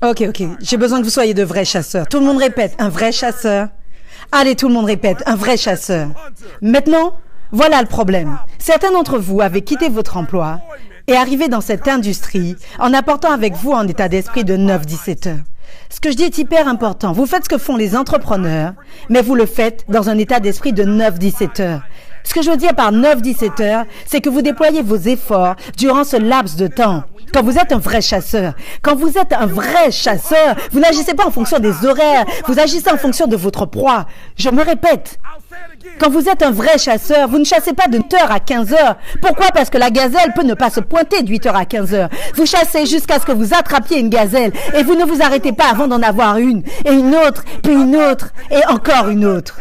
Ok, j'ai besoin que vous soyez de vrais chasseurs. Tout le monde répète, un vrai chasseur. Allez, tout le monde répète, un vrai chasseur. Maintenant, voilà le problème. Certains d'entre vous avaient quitté votre emploi et arrivé dans cette industrie en apportant avec vous un état d'esprit de 9-17 heures. Ce que je dis est hyper important. Vous faites ce que font les entrepreneurs, mais vous le faites dans un état d'esprit de 9-17 heures. Ce que je veux dire par 9-17 heures, c'est que vous déployez vos efforts durant ce laps de temps. Quand vous êtes un vrai chasseur, vous n'agissez pas en fonction des horaires, vous agissez en fonction de votre proie. Je me répète. Quand vous êtes un vrai chasseur, vous ne chassez pas de 8h à 15h. Pourquoi? Parce que la gazelle peut ne pas se pointer de 8h à 15h. Vous chassez jusqu'à ce que vous attrapiez une gazelle et vous ne vous arrêtez pas avant d'en avoir une, et une autre, puis une autre, et encore une autre.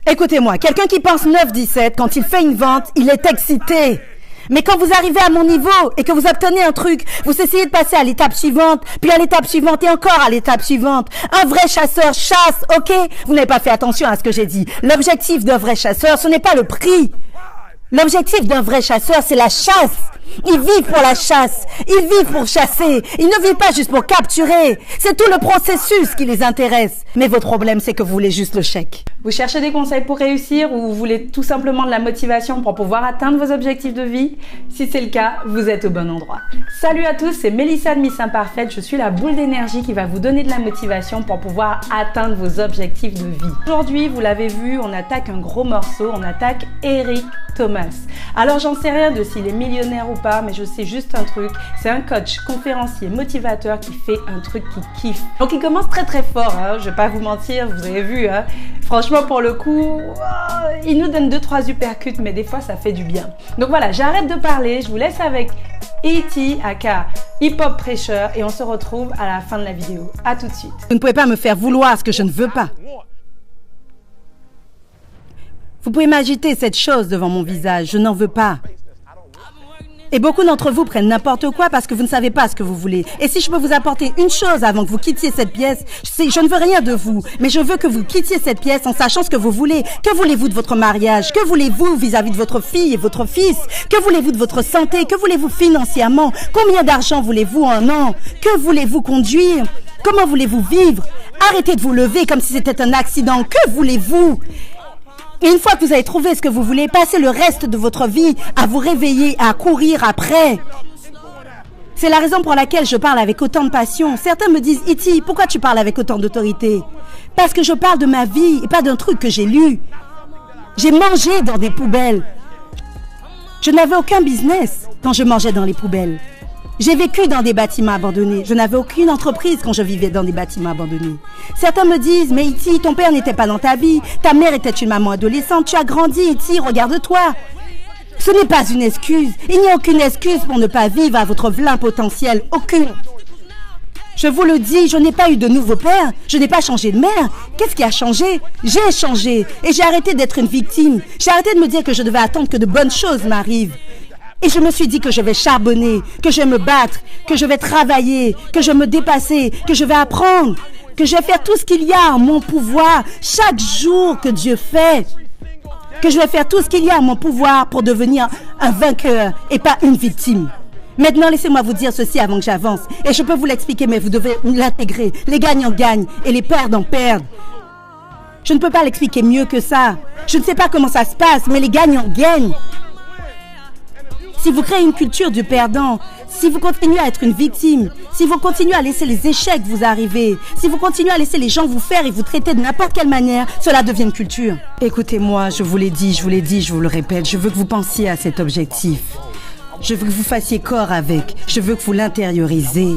Écoutez-moi, quelqu'un qui pense 9-17, quand il fait une vente, il est excité. Mais quand vous arrivez à mon niveau et que vous obtenez un truc, vous essayez de passer à l'étape suivante, puis à l'étape suivante et encore à l'étape suivante. Un vrai chasseur chasse, ok? Vous n'avez pas fait attention à ce que j'ai dit. L'objectif d'un vrai chasseur, ce n'est pas le prix. L'objectif d'un vrai chasseur, c'est la chasse. Ils vivent pour la chasse. Ils vivent pour chasser. Ils ne vivent pas juste pour capturer. C'est tout le processus qui les intéresse. Mais votre problème, c'est que vous voulez juste le chèque. Vous cherchez des conseils pour réussir ou vous voulez tout simplement de la motivation pour pouvoir atteindre vos objectifs de vie? Si c'est le cas, vous êtes au bon endroit. Salut à tous, c'est Mélissa de Miss Imparfaite. Je suis la boule d'énergie qui va vous donner de la motivation pour pouvoir atteindre vos objectifs de vie. Aujourd'hui, vous l'avez vu, on attaque un gros morceau. On attaque Eric Thomas. Alors j'en sais rien de s'il est millionnaire ou pas, mais je sais juste un truc, c'est un coach, conférencier, motivateur qui fait un truc qui kiffe. Donc il commence très très fort, hein, je vais pas vous mentir, vous avez vu, hein. Franchement pour le coup, il nous donne 2-3 uppercuts, mais des fois ça fait du bien. Donc voilà, j'arrête de parler, je vous laisse avec E.T. aka Hip Hop Pressure et on se retrouve à la fin de la vidéo. À tout de suite. Vous ne pouvez pas me faire vouloir ce que je ne veux pas. Vous pouvez m'agiter cette chose devant mon visage, je n'en veux pas. Et beaucoup d'entre vous prennent n'importe quoi parce que vous ne savez pas ce que vous voulez. Et si je peux vous apporter une chose avant que vous quittiez cette pièce, je ne veux rien de vous, mais je veux que vous quittiez cette pièce en sachant ce que vous voulez. Que voulez-vous de votre mariage? Que voulez-vous vis-à-vis de votre fille et votre fils? Que voulez-vous de votre santé? Que voulez-vous financièrement? Combien d'argent voulez-vous en un an? Que voulez-vous conduire? Comment voulez-vous vivre? Arrêtez de vous lever comme si c'était un accident. Que voulez-vous? Et une fois que vous avez trouvé ce que vous voulez, passez le reste de votre vie à vous réveiller, à courir après. C'est la raison pour laquelle je parle avec autant de passion. Certains me disent, E.T., pourquoi tu parles avec autant d'autorité? Parce que je parle de ma vie et pas d'un truc que j'ai lu. J'ai mangé dans des poubelles. Je n'avais aucun business quand je mangeais dans les poubelles. J'ai vécu dans des bâtiments abandonnés. Je n'avais aucune entreprise quand je vivais dans des bâtiments abandonnés. Certains me disent, mais E.T., ton père n'était pas dans ta vie. Ta mère était une maman adolescente. Tu as grandi, E.T., regarde-toi. Ce n'est pas une excuse. Il n'y a aucune excuse pour ne pas vivre à votre plein potentiel. Aucune. Je vous le dis, je n'ai pas eu de nouveau père. Je n'ai pas changé de mère. Qu'est-ce qui a changé? J'ai changé. Et j'ai arrêté d'être une victime. J'ai arrêté de me dire que je devais attendre que de bonnes choses m'arrivent. Et je me suis dit que je vais charbonner, que je vais me battre, que je vais travailler, que je vais me dépasser, que je vais apprendre, que je vais faire tout ce qu'il y a en mon pouvoir chaque jour que Dieu fait. Que je vais faire tout ce qu'il y a en mon pouvoir pour devenir un vainqueur et pas une victime. Maintenant, laissez-moi vous dire ceci avant que j'avance. Et je peux vous l'expliquer, mais vous devez l'intégrer. Les gagnants gagnent et les perdants perdent. Je ne peux pas l'expliquer mieux que ça. Je ne sais pas comment ça se passe, mais les gagnants gagnent. Si vous créez une culture du perdant, si vous continuez à être une victime, si vous continuez à laisser les échecs vous arriver, si vous continuez à laisser les gens vous faire et vous traiter de n'importe quelle manière, cela devient une culture. Écoutez-moi, je vous l'ai dit, je vous le répète, je veux que vous pensiez à cet objectif. Je veux que vous fassiez corps avec, je veux que vous l'intériorisez.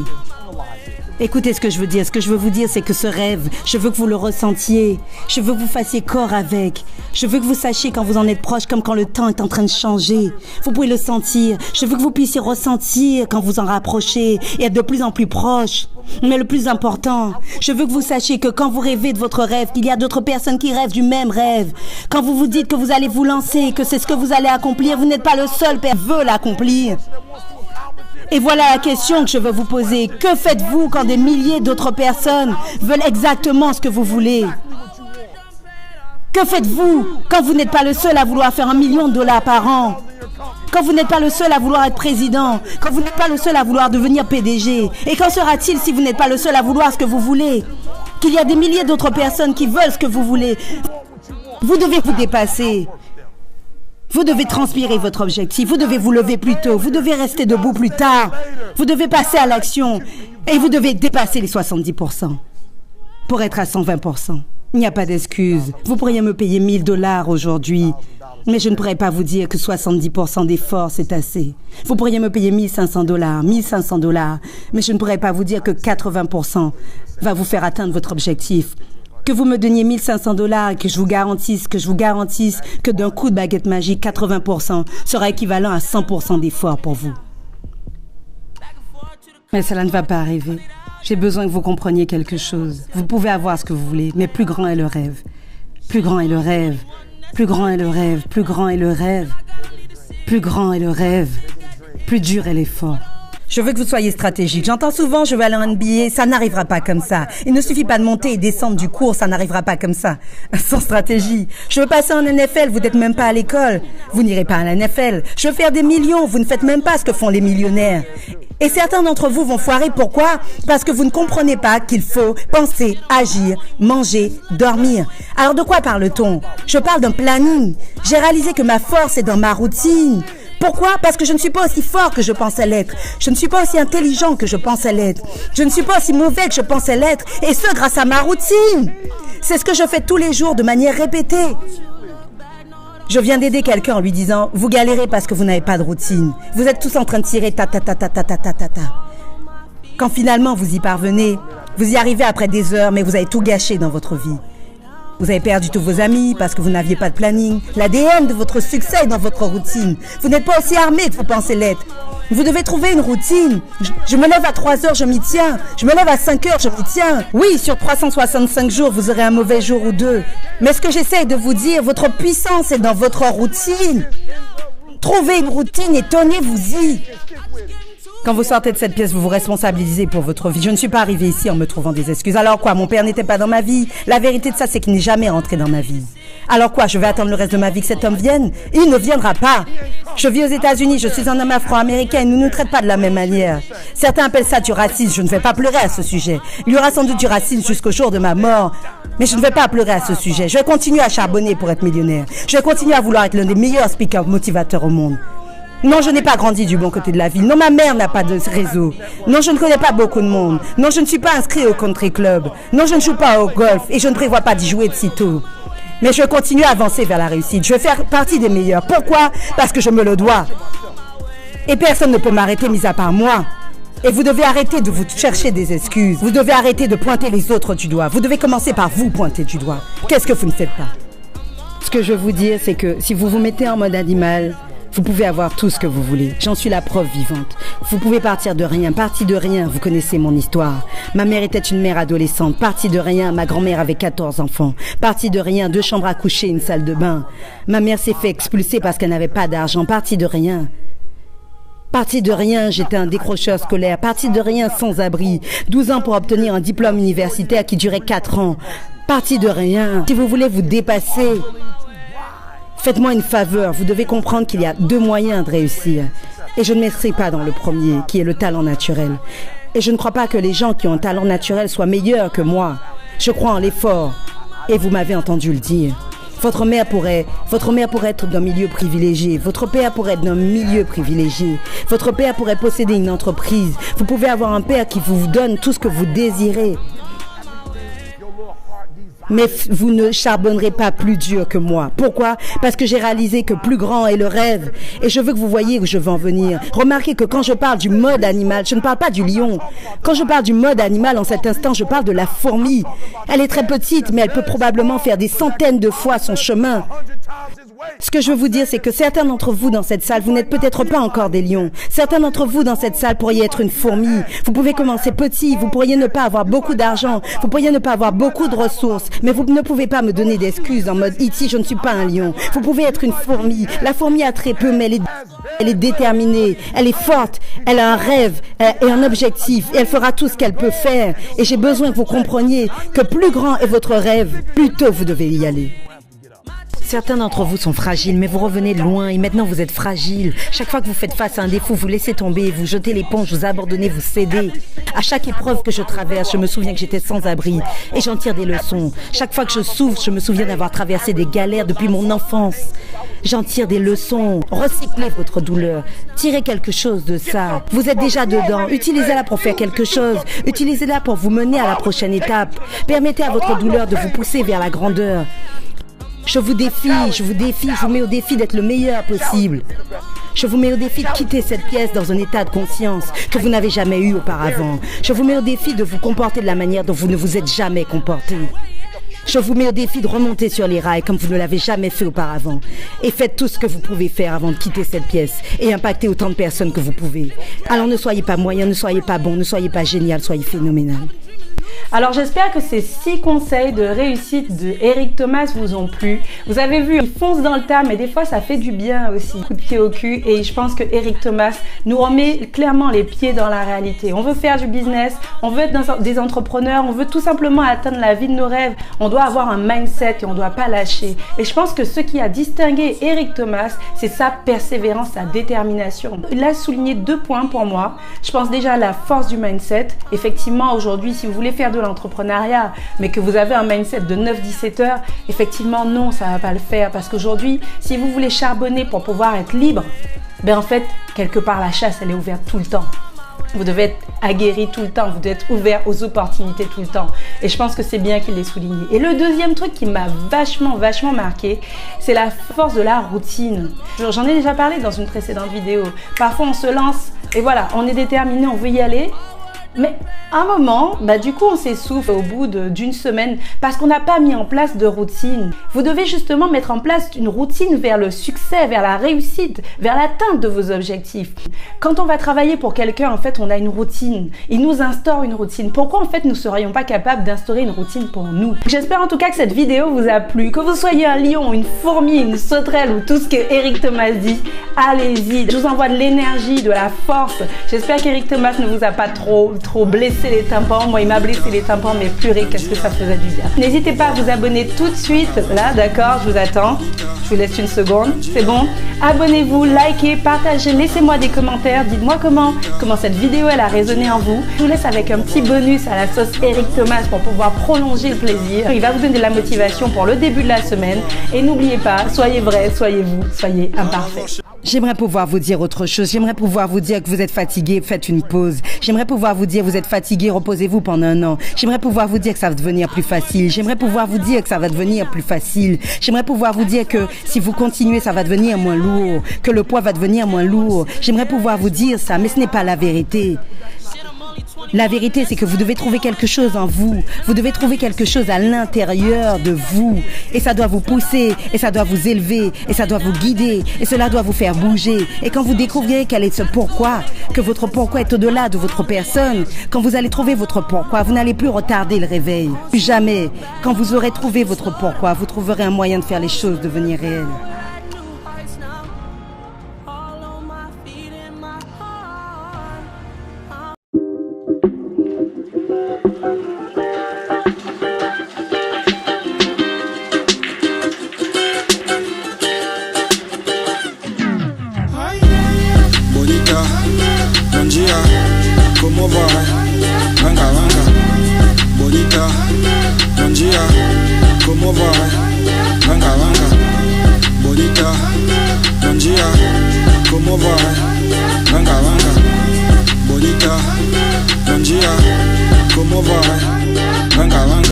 Écoutez ce que je veux dire. Ce que je veux vous dire, c'est que ce rêve, je veux que vous le ressentiez. Je veux que vous fassiez corps avec. Je veux que vous sachiez quand vous en êtes proche, comme quand le temps est en train de changer. Vous pouvez le sentir. Je veux que vous puissiez ressentir quand vous en rapprochez et être de plus en plus proche. Mais le plus important, je veux que vous sachiez que quand vous rêvez de votre rêve, qu'il y a d'autres personnes qui rêvent du même rêve. Quand vous vous dites que vous allez vous lancer, que c'est ce que vous allez accomplir, vous n'êtes pas le seul qui veut l'accomplir. Et voilà la question que je veux vous poser. Que faites-vous quand des milliers d'autres personnes veulent exactement ce que vous voulez? Que faites-vous quand vous n'êtes pas le seul à vouloir faire $1 million par an? Quand vous n'êtes pas le seul à vouloir être président, quand vous n'êtes pas le seul à vouloir devenir PDG, et qu'en sera-t-il si vous n'êtes pas le seul à vouloir ce que vous voulez? Qu'il y a des milliers d'autres personnes qui veulent ce que vous voulez. Vous devez vous dépasser. Vous devez transpirer votre objectif, vous devez vous lever plus tôt, vous devez rester debout plus tard, vous devez passer à l'action et vous devez dépasser les 70% pour être à 120%. Il n'y a pas d'excuse. Vous pourriez me payer $1000 aujourd'hui, mais je ne pourrais pas vous dire que 70% d'efforts, c'est assez. Vous pourriez me payer $1500, $1500, mais je ne pourrais pas vous dire que 80% va vous faire atteindre votre objectif. Que vous me donniez $1500 et que je vous garantisse que d'un coup de baguette magique, 80% sera équivalent à 100% d'effort pour vous. Mais cela ne va pas arriver. J'ai besoin que vous compreniez quelque chose. Vous pouvez avoir ce que vous voulez, mais plus grand est le rêve. Plus grand est le rêve. Plus grand est le rêve. Plus grand est le rêve. Plus grand est le rêve. Plus dur est l'effort. Je veux que vous soyez stratégique. J'entends souvent, je veux aller en NBA. Ça n'arrivera pas comme ça. Il ne suffit pas de monter et descendre du cours. Ça n'arrivera pas comme ça. Sans stratégie. Je veux passer en NFL. Vous n'êtes même pas à l'école. Vous n'irez pas à la NFL. Je veux faire des millions. Vous ne faites même pas ce que font les millionnaires. Et certains d'entre vous vont foirer. Pourquoi? Parce que vous ne comprenez pas qu'il faut penser, agir, manger, dormir. Alors de quoi parle-t-on? Je parle d'un planning. J'ai réalisé que ma force est dans ma routine. Pourquoi? Parce que je ne suis pas aussi fort que je pensais l'être. Je ne suis pas aussi intelligent que je pensais l'être. Je ne suis pas aussi mauvais que je pensais l'être. Et ce, grâce à ma routine. C'est ce que je fais tous les jours de manière répétée. Je viens d'aider quelqu'un en lui disant « Vous galérez parce que vous n'avez pas de routine. Vous êtes tous en train de tirer ta. Quand finalement vous y parvenez, vous y arrivez après des heures, mais vous avez tout gâché dans votre vie. Vous avez perdu tous vos amis parce que vous n'aviez pas de planning. L'ADN de votre succès est dans votre routine. Vous n'êtes pas aussi armé que vous pensez l'être. Vous devez trouver une routine. Je me lève à 3 heures, je m'y tiens. Je me lève à 5 heures, je m'y tiens. Oui, sur 365 jours, vous aurez un mauvais jour ou deux. Mais ce que j'essaie de vous dire, votre puissance est dans votre routine. Trouvez une routine et tenez-vous-y. Quand vous sortez de cette pièce, vous vous responsabilisez pour votre vie. Je ne suis pas arrivée ici en me trouvant des excuses. Alors quoi, mon père n'était pas dans ma vie? La vérité de ça, c'est qu'il n'est jamais rentré dans ma vie. Alors quoi, je vais attendre le reste de ma vie que cet homme vienne? Il ne viendra pas. Je vis aux États-Unis, je suis un homme afro-américain, il ne nous traite pas de la même manière. Certains appellent ça du racisme, je ne vais pas pleurer à ce sujet. Il y aura sans doute du racisme jusqu'au jour de ma mort, mais je ne vais pas pleurer à ce sujet. Je vais continuer à charbonner pour être millionnaire. Je vais continuer à vouloir être l'un des meilleurs speakers motivateurs au monde. Non, je n'ai pas grandi du bon côté de la ville. Non, ma mère n'a pas de réseau. Non, je ne connais pas beaucoup de monde. Non, je ne suis pas inscrit au country club. Non, je ne joue pas au golf et je ne prévois pas d'y jouer de sitôt. Mais je vais continuer à avancer vers la réussite. Je vais faire partie des meilleurs. Pourquoi? Parce que je me le dois. Et personne ne peut m'arrêter, mis à part moi. Et vous devez arrêter de vous chercher des excuses. Vous devez arrêter de pointer les autres du doigt. Vous devez commencer par vous pointer du doigt. Qu'est-ce que vous ne faites pas? Ce que je veux vous dire, c'est que si vous vous mettez en mode animal, vous pouvez avoir tout ce que vous voulez. J'en suis la preuve vivante. Vous pouvez partir de rien. Partie de rien, vous connaissez mon histoire. Ma mère était une mère adolescente. Partie de rien, ma grand-mère avait 14 enfants. Partie de rien, 2 chambres à coucher, une salle de bain. Ma mère s'est fait expulser parce qu'elle n'avait pas d'argent. Partie de rien. Partie de rien, j'étais un décrocheur scolaire. Partie de rien, sans abri. 12 ans pour obtenir un diplôme universitaire qui durait 4 ans. Partie de rien. Si vous voulez vous dépasser, faites-moi une faveur, vous devez comprendre qu'il y a 2 moyens de réussir. Et je ne mettrai pas dans le premier, qui est le talent naturel. Et je ne crois pas que les gens qui ont un talent naturel soient meilleurs que moi. Je crois en l'effort. Et vous m'avez entendu le dire. Votre mère pourrait être d'un milieu privilégié. Votre père pourrait être d'un milieu privilégié. Votre père pourrait posséder une entreprise. Vous pouvez avoir un père qui vous donne tout ce que vous désirez. Mais vous ne charbonnerez pas plus dur que moi. Pourquoi? Parce que j'ai réalisé que plus grand est le rêve. Et je veux que vous voyez où je veux en venir. Remarquez que quand je parle du mode animal, je ne parle pas du lion. Quand je parle du mode animal, en cet instant, je parle de la fourmi. Elle est très petite, mais elle peut probablement faire des centaines de fois son chemin. Ce que je veux vous dire, c'est que certains d'entre vous dans cette salle, vous n'êtes peut-être pas encore des lions. Certains d'entre vous dans cette salle pourriez être une fourmi. Vous pouvez commencer petit, vous pourriez ne pas avoir beaucoup d'argent, vous pourriez ne pas avoir beaucoup de ressources, mais vous ne pouvez pas me donner d'excuses en mode « Iti, je ne suis pas un lion ». Vous pouvez être une fourmi. La fourmi a très peu, mais elle est déterminée, elle est forte, elle a un rêve et un objectif, et elle fera tout ce qu'elle peut faire. Et j'ai besoin que vous compreniez que plus grand est votre rêve, plus tôt vous devez y aller. Certains d'entre vous sont fragiles, mais vous revenez de loin et maintenant vous êtes fragiles. Chaque fois que vous faites face à un défaut, vous laissez tomber, vous jetez l'éponge, vous abandonnez, vous cédez. À chaque épreuve que je traverse, je me souviens que j'étais sans abri et j'en tire des leçons. Chaque fois que je souffre, je me souviens d'avoir traversé des galères depuis mon enfance. J'en tire des leçons. Recyclez votre douleur. Tirez quelque chose de ça. Vous êtes déjà dedans. Utilisez-la pour faire quelque chose. Utilisez-la pour vous mener à la prochaine étape. Permettez à votre douleur de vous pousser vers la grandeur. Je vous mets au défi d'être le meilleur possible. Je vous mets au défi de quitter cette pièce dans un état de conscience que vous n'avez jamais eu auparavant. Je vous mets au défi de vous comporter de la manière dont vous ne vous êtes jamais comporté. Je vous mets au défi de remonter sur les rails comme vous ne l'avez jamais fait auparavant. Et faites tout ce que vous pouvez faire avant de quitter cette pièce et impacter autant de personnes que vous pouvez. Alors ne soyez pas moyen, ne soyez pas bon, ne soyez pas génial, soyez phénoménal. Alors j'espère que ces 6 conseils de réussite de Eric Thomas vous ont plu. Vous avez vu, il fonce dans le tas, mais des fois ça fait du bien aussi. Coup de pied au cul, et je pense que Eric Thomas nous remet clairement les pieds dans la réalité. On veut faire du business, on veut être des entrepreneurs, on veut tout simplement atteindre la vie de nos rêves. On doit avoir un mindset et on ne doit pas lâcher. Et je pense que ce qui a distingué Eric Thomas, c'est sa persévérance, sa détermination. Il a souligné 2 points pour moi. Je pense déjà à la force du mindset. Effectivement, aujourd'hui, si vous voulez faire de l'entrepreneuriat, mais que vous avez un mindset de 9-17 heures, effectivement, non, ça va pas le faire. Parce qu'aujourd'hui, si vous voulez charbonner pour pouvoir être libre, ben en fait, quelque part, la chasse, elle est ouverte tout le temps. Vous devez être aguerri tout le temps, vous devez être ouvert aux opportunités tout le temps. Et je pense que c'est bien qu'il l'ait souligné. Et le deuxième truc qui m'a vachement marqué, c'est la force de la routine. J'en ai déjà parlé dans une précédente vidéo. Parfois, on se lance et voilà, on est déterminé, on veut y aller. Mais à un moment, du coup, on s'essouffle au bout d'une semaine parce qu'on n'a pas mis en place de routine. Vous devez justement mettre en place une routine vers le succès, vers la réussite, vers l'atteinte de vos objectifs. Quand on va travailler pour quelqu'un, en fait, on a une routine. Il nous instaure une routine. Pourquoi, en fait, nous ne serions pas capables d'instaurer une routine pour nous? J'espère en tout cas que cette vidéo vous a plu. Que vous soyez un lion, une fourmi, une sauterelle ou tout ce que Eric Thomas dit, allez-y. Je vous envoie de l'énergie, de la force. J'espère qu'Eric Thomas ne vous a pas trop blessé les tympans. Moi, il m'a blessé les tympans, mais purée, qu'est-ce que ça faisait du bien. N'hésitez pas à vous abonner tout de suite. Là, d'accord, je vous attends. Je vous laisse une seconde. C'est bon? Abonnez-vous, likez, partagez, laissez-moi des commentaires. Dites-moi comment cette vidéo, elle a résonné en vous. Je vous laisse avec un petit bonus à la sauce Eric Thomas pour pouvoir prolonger le plaisir. Il va vous donner de la motivation pour le début de la semaine. Et n'oubliez pas, soyez vrai, soyez vous, soyez imparfait. J'aimerais pouvoir vous dire autre chose. J'aimerais pouvoir vous dire que vous êtes fatigué, faites une pause. J'aimerais pouvoir vous dire vous êtes fatigué, reposez-vous pendant un an. J'aimerais pouvoir vous dire que ça va devenir plus facile. J'aimerais pouvoir vous dire que ça va devenir plus facile. J'aimerais pouvoir vous dire que si vous continuez, ça va devenir moins lourd, que le poids va devenir moins lourd. J'aimerais pouvoir vous dire ça, mais ce n'est pas la vérité. La vérité, c'est que vous devez trouver quelque chose en vous. Vous devez trouver quelque chose à l'intérieur de vous. Et ça doit vous pousser, et ça doit vous élever, et ça doit vous guider, et cela doit vous faire bouger. Et quand vous découvrirez quel est ce pourquoi, que votre pourquoi est au-delà de votre personne, quand vous allez trouver votre pourquoi, vous n'allez plus retarder le réveil. Plus jamais. Quand vous aurez trouvé votre pourquoi, vous trouverez un moyen de faire les choses devenir réelles. ¿Cómo va? Venga, venga, bonita, Nanjia, ¿cómo va? Venga, venga, bonita, Nanjia, ¿cómo va? Venga, venga, bonita, Nanjia, ¿cómo va?